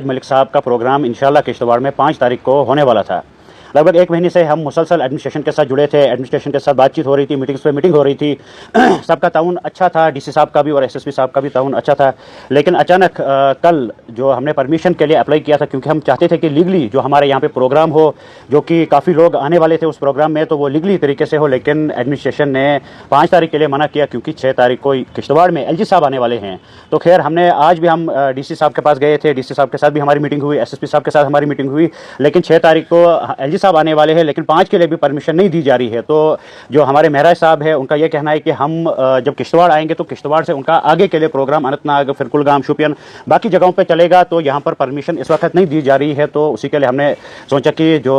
मलिक साहब का प्रोग्राम इंशाल्लाह किश्तवाड़ में 5 तारीख को होने वाला था। लगभग 1 महीने से हम मुसलसल एडमिनिस्ट्रेशन के साथ जुड़े थे, एडमिनिस्ट्रेशन के साथ बातचीत हो रही थी, मीटिंग्स पे मीटिंग हो रही थी। सबका ताउन अच्छा था, डीसी साहब का भी और एसएसपी साहब का भी ताउन अच्छा था। लेकिन अचानक कल जो हमने परमिशन के लिए अप्लाई किया था, क्योंकि हम चाहते थे कि लीगली जो हमारे यहाँ पे प्रोग्राम हो, जो कि काफ़ी लोग आने वाले थे उस प्रोग्राम में, तो वो लीगली तरीके से हो। लेकिन एडमिनिस्ट्रेशन ने 5 तारीख के लिए मना किया, क्योंकि 6 तारीख को किश्तवाड़ में एलजी साहब आने वाले हैं। तो खैर हमने आज भी हम डीसी साहब के पास गए थे, डीसी साहब के साथ भी हमारी मीटिंग हुई, एसएसपी साहब के साथ हमारी मीटिंग हुई। लेकिन 6 तारीख को एलजी साहब आने वाले हैं, लेकिन 5 के लिए भी परमिशन नहीं दी जा रही है। तो जो हमारे महराज साहब है, उनका ये कहना है कि हम जब किश्तवाड़ आएंगे तो किश्तवाड़ से उनका आगे के लिए प्रोग्राम अनंतनाग, फिर कुलगाम, शोपियान, बाकी जगहों पे चलेगा। तो यहाँ पर परमिशन इस वक्त नहीं दी जा रही है। तो उसी के लिए हमने सोचा कि जो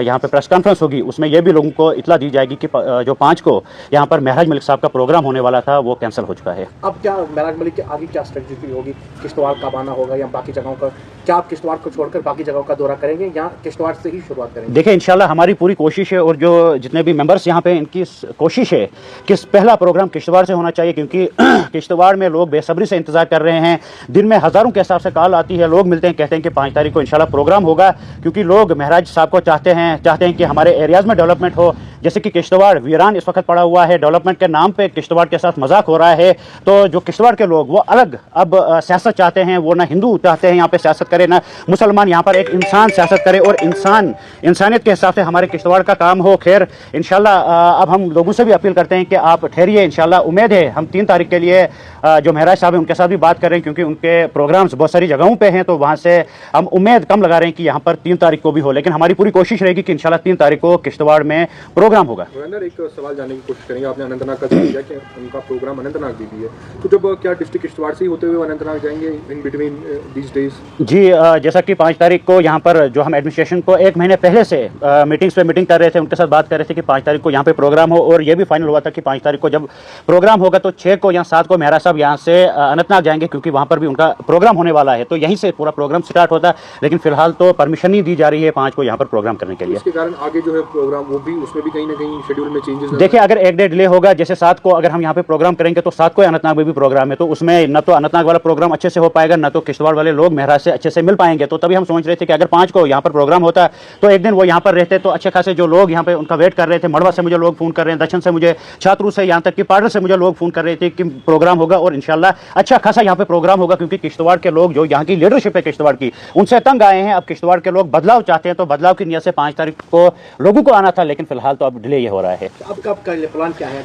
यहाँ पे प्रेस कॉन्फ्रेंस होगी उसमें यह भी लोगों को इतला दी जाएगी कि जो 5 को यहाँ पर महराज मलिक साहब का प्रोग्राम होने वाला था वो कैंसिल हो चुका है। अब क्या महराज मलिक के आगे क्या स्ट्रेटजी होगी? किश्तवाड़ कब आना होगा या बाकी जगहों का? क्या आप किश्तवाड़ को छोड़कर बाकी जगहों का दौरा करेंगे या किश्तवाड़ से ही शुरुआत करेंगे? देखिए, इंशाल्लाह हमारी पूरी कोशिश है, और जो जितने भी मेंबर्स यहाँ पे इनकी कोशिश है कि पहला प्रोग्राम किश्तवाड़ से होना चाहिए, क्योंकि किश्तवाड़ में लोग बेसब्री से इंतजार कर रहे हैं। दिन में हज़ारों के हिसाब से कॉल आती है, लोग मिलते हैं, कहते हैं कि 5 तारीख को इंशाल्लाह प्रोग्राम होगा, क्योंकि लोग महराज साहब को चाहते हैं कि हमारे एरियाज़ में डेवलपमेंट हो। जैसे कि किश्तवाड़ वीरान इस वक्त पड़ा हुआ है, डेवलपमेंट के नाम पे किश्तवाड़ के साथ मजाक हो रहा है। तो जो किश्तवाड़ के लोग वो अलग अब सियासत चाहते हैं, वो ना हिंदू चाहते हैं यहाँ पे सियासत करे, ना मुसलमान। यहाँ पर एक इंसान सियासत करे और इंसानियत के हिसाब से हमारे किश्तवाड़ का काम हो। खैर इंशाल्लाह अब हम लोगों से भी अपील करते हैं कि आप ठहरिए। इंशाल्लाह उम्मीद है हम 3 तारीख के लिए जो महराज साहब हैं उनके साथ भी बात करें, क्योंकि उनके प्रोग्राम्स बहुत सारी जगहों पे हैं। तो वहाँ से हम उम्मीद कम लगा रहे हैं कि यहाँ पर 3 तारीख को भी हो। लेकिन हमारी पूरी कोशिश रहेगी कि इंशाल्लाह 3 तारीख को किश्तवाड़ में प्रोग्राम होगा। एक सवाल जानने की कोशिश करेंगे, आपने अनंतनाग का जिक्र किया कि उनका प्रोग्राम अनंतनाग भी है, तो जब क्या डिस्ट्रिक्ट किश्तवाड़ से ही होते हुए अनंतनाग जाएंगे इन बिटवीन दीज डेज? जी, जैसा कि 5 तारीख को यहाँ पर जो हम एडमिनिस्ट्रेशन को 1 महीने पहले से मीटिंग्स पे मीटिंग कर रहे थे, उनके साथ बात कर रहे थे कि 5 तारीख को यहाँ पे प्रोग्राम हो, और ये भी फाइनल हुआ था कि 5 तारीख को जब प्रोग्राम होगा तो 6 को या 7 को महराज साहब यहाँ से अनंतनाग जाएंगे, क्योंकि वहाँ पर भी उनका प्रोग्राम होने वाला है। तो यहीं से पूरा प्रोग्राम स्टार्ट होता है। लेकिन फिलहाल तो परमिशन नहीं दी जा रही है 5 को यहाँ पर प्रोग्राम करने के लिए। इसके कारण आगे जो है प्रोग्राम वो भी उसमें भी कहीं ना कहीं शेड्यूल में चेंजेस? देखिए, अगर 1 डे डिले होगा, जैसे 7 को अगर हम यहाँ पे प्रोग्राम करेंगे तो 7 को अनंतनाग में भी प्रोग्राम है, तो उसमें न तो अनंतनाग वाला प्रोग्राम अच्छे से हो पाएगा, न तो किश्तवाड़ वाले लोग महराज से अच्छे से मिल पाएंगे। तो तभी हम सोच रहे थे कि अगर 5 को यहाँ पर प्रोग्राम होता तो एक दिन वो यहाँ पर रहते, तो अच्छे खासे जो लोग यहाँ पे उनका वेट कर रहे थे, मड़वा से मुझे लोग फोन कर रहे हैं, दक्षिण से मुझे, छात्रों से, यहाँ तक कि पार्डर से मुझे लोग फोन कर रहे थे कि प्रोग्राम होगा और इंशाल्लाह अच्छा खासा यहाँ पे प्रोग्राम होगा। क्योंकि किश्तवाड़ के लोग, जो यहाँ की लीडरशिप है किश्तवाड़ की, उनसे तंग आए हैं। अब किश्तवाड़ के लोग बदलाव चाहते हैं, तो बदलाव की नियत से 5 तारीख को लोगों को आना था, लेकिन फिलहाल तो अब डिले ये हो रहा है। अब कब का प्लान क्या है?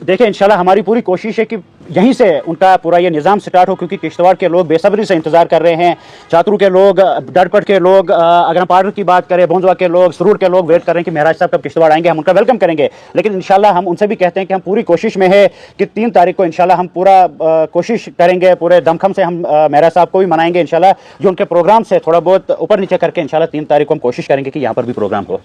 देखिए इंशाल्लाह हमारी पूरी कोशिश है कि यहीं से उनका पूरा ये निज़ाम स्टार्ट हो, क्योंकि किश्तवाड़ के लोग बेसब्री से इंतजार कर रहे हैं। छात्रों के लोग, डरपट के लोग, अगर हम पार्डर की बात करें, भोंजवा के लोग, सरूर के लोग वेट कर रहे हैं कि महराज साहब कब किश्तवाड़ आएंगे, हम उनका वेलकम करेंगे। लेकिन इंशाल्लाह हम उनसे भी कहते हैं कि हम पूरी कोशिश में है कि 3 तारीख को इंशाल्लाह हम पूरा कोशिश करेंगे, पूरे दमखम से हम महराज साहब को भी मनाएंगे इंशाल्लाह। जो उनके प्रोग्राम से थोड़ा बहुत ऊपर नीचे करके इंशाल्लाह 3 तारीख को हम कोशिश करेंगे कि यहाँ पर भी प्रोग्राम हो।